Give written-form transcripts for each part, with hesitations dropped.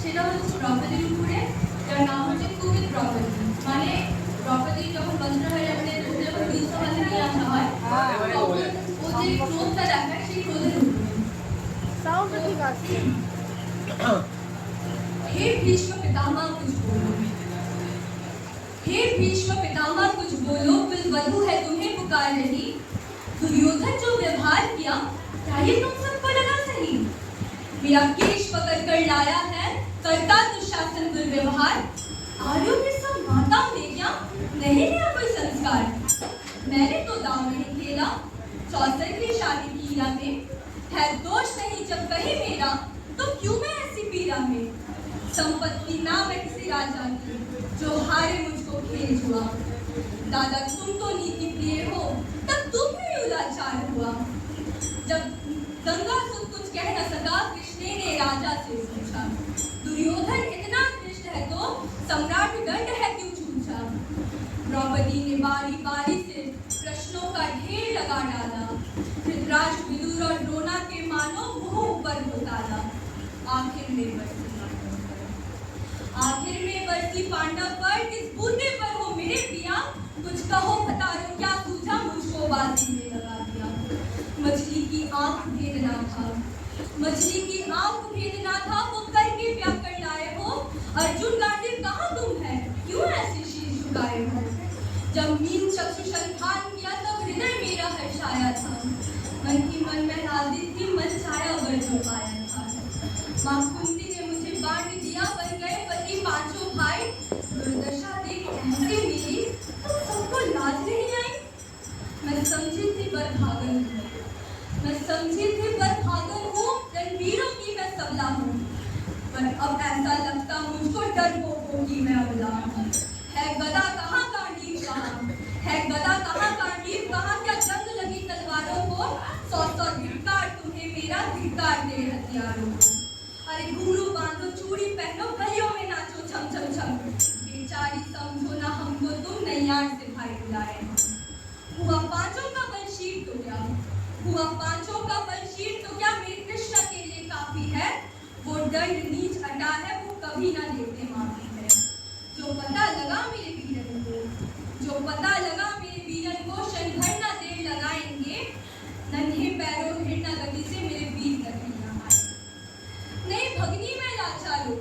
সেটা হচ্ছে দ্রৌপদীর উপরে, যার নাম হচ্ছে কুপিত দ্রৌপদী। মানে দ্রৌপদী যখন বন্ধ্র হয়ে যাবে, যখন বিশ্বকালে নিয়ে আসা হয়, তখন ও যে ক্রোধটা দেখায় সেই ক্রোধের উপরে। हे भीष्म पितामह कुछ बोलो, हे भीष्म पितामह कुछ बोलो, कुलवधू है तुम्हें पुकार रही। दुर्योधन जो व्यवहार किया, क्या ये तुम सबको लगा सही? मेरा केश पकड़ कर लाया है, करता दुशासन दुर्व्यवहार। आर्यों के सब माताओं ने क्या नहीं लिया कोई संस्कार? मैंने तो दाव नहीं खेला, चौसर की शादी कीरा में। है दोष नहीं जब कहीं मेरा, तो क्यों मैं ऐसी पीड़ा में? संपत्ति ना मैं किसी राजा की, जो हारे मुझको खेल जुआ। दादा तुम तो नीति प्रिय हो, तब तुम भी लाचार हुआ। जब गंगासुत कुछ कह न सका, कृष्ण ने राजा से पूछा। दुर्योधन इतना कृष्ण है तो सम्राट दंड है क्यों पूछा? द्रौपदी ने बारी बारी से प्रश्नों का ढेर लगा डाला। धृतराष्ट्र, विदुर और द्रोणा के मानो मुंह ऊपर उतारा। आखिर में बरसी पांडव पर, किस बूते पर हो मेरे पिया? कुछ कहो बतारो क्या सूझा, मुझको बाजी में लगा दिया। मछली की आंख भेदना था, मछली की आंख भेदना था, वो करके क्या कर लाए हो? अर्जुन गांडीव कहाँ तुम है, क्यों ऐसे शीश झुकाए हो? जब मीन चक्षु संधान किया, तब हृदय मेरा हर्षाया था। मन ही मन में नादी थी, मन छाया वर जो पाया था। मां कुंती ने मुझे बांट दिया, बन गए पति पांचों भाई। दुर्दशा देख ऐसे मेरी, तुम सबको लाज नहीं आई? मैं समझी थी बरभागन हूँ, मैं समझी थी बरभागन हूँ, रणवीरों की मैं सबला हूँ। पर अब ऐसा लगता मुझको डरपोकों की मैं अबला हूँ। है गदा कहाँ, गांडीव कहाँ? है गदा कहाँ, गांडीव कहाँ? क्या जंग लगी तलवारों को? 100 धिक्कार तुम्हें मेरा, धिक्कार दे हथियारों को। अरे घूंघरू बांधो, चूड़ी पहनो, गलियों में नाचो छम छम छम। बेचारी समझो ना हमको तुम, नैयार से भाई बुलाए। हुआ पांचों का बलशीर तो क्या, हुआ पांचों का बलशीर तो क्या, मेरे कृष्ण के लिए काफी है। वो दंड नीच हटा है, वो कभी ना देते माफी है। जो पता लगा मेरे वीरन को, जो पता लगा मेरे वीरन को, शंकर ना देर लगाएंगे। नन्हे पैरों हिरना गति से मेरे वीर गति ना आए। नहीं भगनी मैं लाचारों,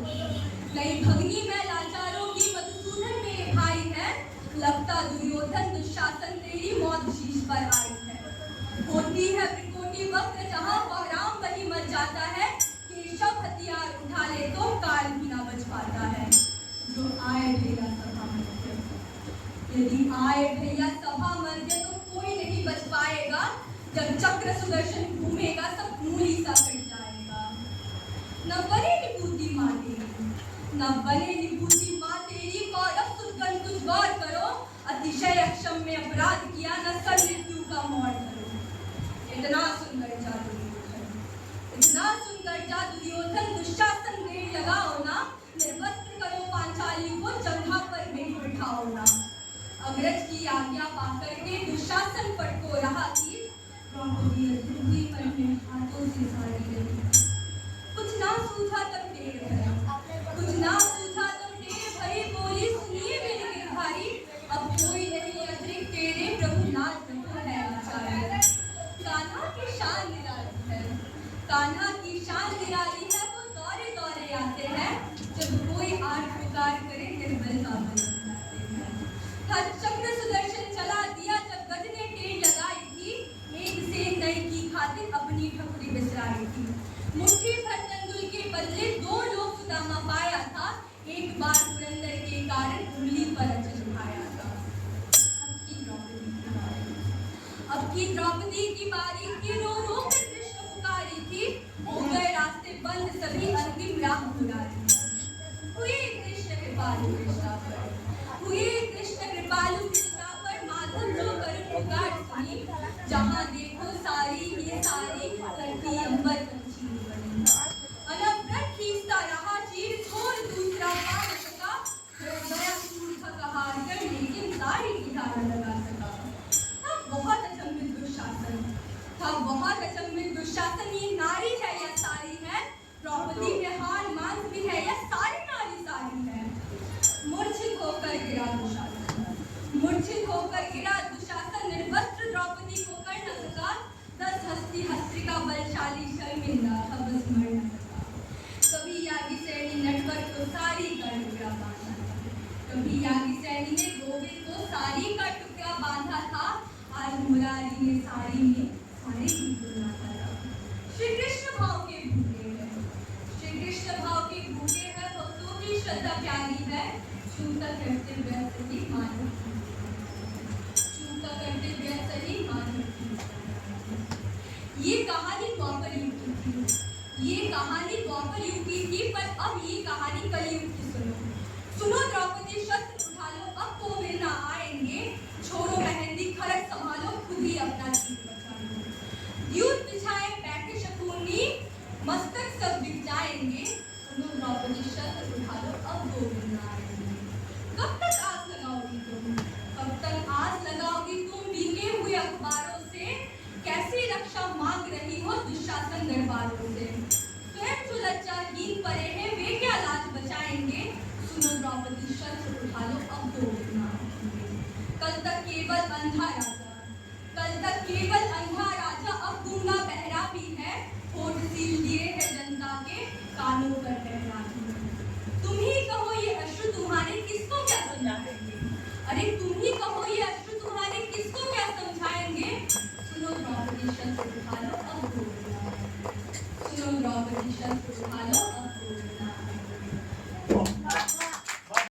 नहीं भगनी मैं लाचारों की, मधुसूदन मेरे भाई है। लगता दुर्योधन दुशासन तेरी मौत शीश पर आई है। होती है त्रिकोटि वक्त जहाँ, बलराम वही मर जाता है। केशव हथियार उठा ले तो काल भी ना बच पाता है। जो आए भैया सभा मध्य, यदि आए भैया सभा मध्य, तो कोई नहीं बच पाएगा। जब चक्र सुदर्शन घूमेगा, सब मूली सा कट जाएगा। न बने निभूति माँ तेरी, न बने निभूति माँ तेरी, कौरव सुतगण कुछ गौर करो। अतिशय अक्षम्य अपराध किया, न सर मृत्यु का मौत करो। इतना सुंदर जा दुर्योधन, इतना सुंदर जा दुर्योधन, दुशासन देर लगाओ ना। निर्वस्त्र करो पांचाली को, जंघा पर भेंट बिठाओ ना। अग्रज की आज्ञा पाकर के दुशासन पटको रहा थी। द्रौपदी अधूरी मन में हाथों से सारी रही। कुछ ना सूझा तब टेढ़ भरी, कुछ ना सूझा तब टेढ़ भरी। बोली सुनिए मेरे गिरधारी, अब कोई नहीं अतिरिक्त तेरे, प्रभु नाथ रखो है आचार्य। कान्हा की शान निराली है, कान्हा की शान निराली है। वो दौरे दौरे आते हैं, जब कोई आठ पुकार करे निर्बल का बल बनाते हैं। चक्र सुदर्शन चला दिया, जब गज ने टेढ़ लगाई थी। एक से नई की खातिर अपनी ठकुरी बिसराई थी। मुट्ठी भर तंदुल के बदले 2 लोग सुदामा पाया था। एक बार पुरंदर के कारण उंगली पर अचल उठाया था। अब की द्रौपदी की बारी थी, रो रो कर कृष्ण पुकारी थी। हो गए रास्ते बंद, सभी अंतिम राह पुरानी। हुए कृष्ण कृपालु कृष्णा पर, हुए कृष्ण कृपालु कृष्णा पर। माधव जो करुण पुकार सुनी, जहाँ देखो सारी ही सारी धरती अंबर पंछी बनी। अनवरत खींचता रहा चीर, छोड़ दूसरा पा न सका। हो गया सूर का कहार कर, लेकिन सारी की धार लगा सका। था बहुत अचंभित दुशासन, था बहुत अचंभित कभी याज्ञसेनी ने गोविंद को साड़ी का टुकड़ा बांधा था, आज मुरारी ने साड़ी में साड़ी की तुलना करा। श्री कृष्ण भाव के भूखे हैं, श्री कृष्ण भाव के भूखे हैं, भक्तों की श्रद्धा प्यारी है, छूता करते व्यस्त ही मानव की, छूता करते व्यस्त ही मानव की। ये कहानी द्वापर युग की थी, ये कहानी द्वापर युग की थी, पर अब ये कहानी कलयुग की सुनो। सुनो द्रौपदी, शस्त्र उठा लो, अब तो मिलना आएंगे, छोड़ो मेहंदी, खड़ग संभालो, खुद ही अपना जीव बचा लो। द्यूत बिछाए बैठे शकुनी, मस्तक सब बिक जाएंगे, सुनो द्रौपदी, शस्त्र उठा लो, अब तो मिलना आएंगे। कब तक आस लगाओगी तुम, कब तक आस लगाओगी तुम, बीते हुए अखबारों से कैसी रक्षा मांग रही हो दुशासन दरबारों से। स्वयं जो लज्जाहीन पड़े हैं, वे क्या लाज बचाएंगे, सुनो द्रौपदी, शस्त्र उठा लो, अब तो मिलना आएंगे। कल तक केवल अंधा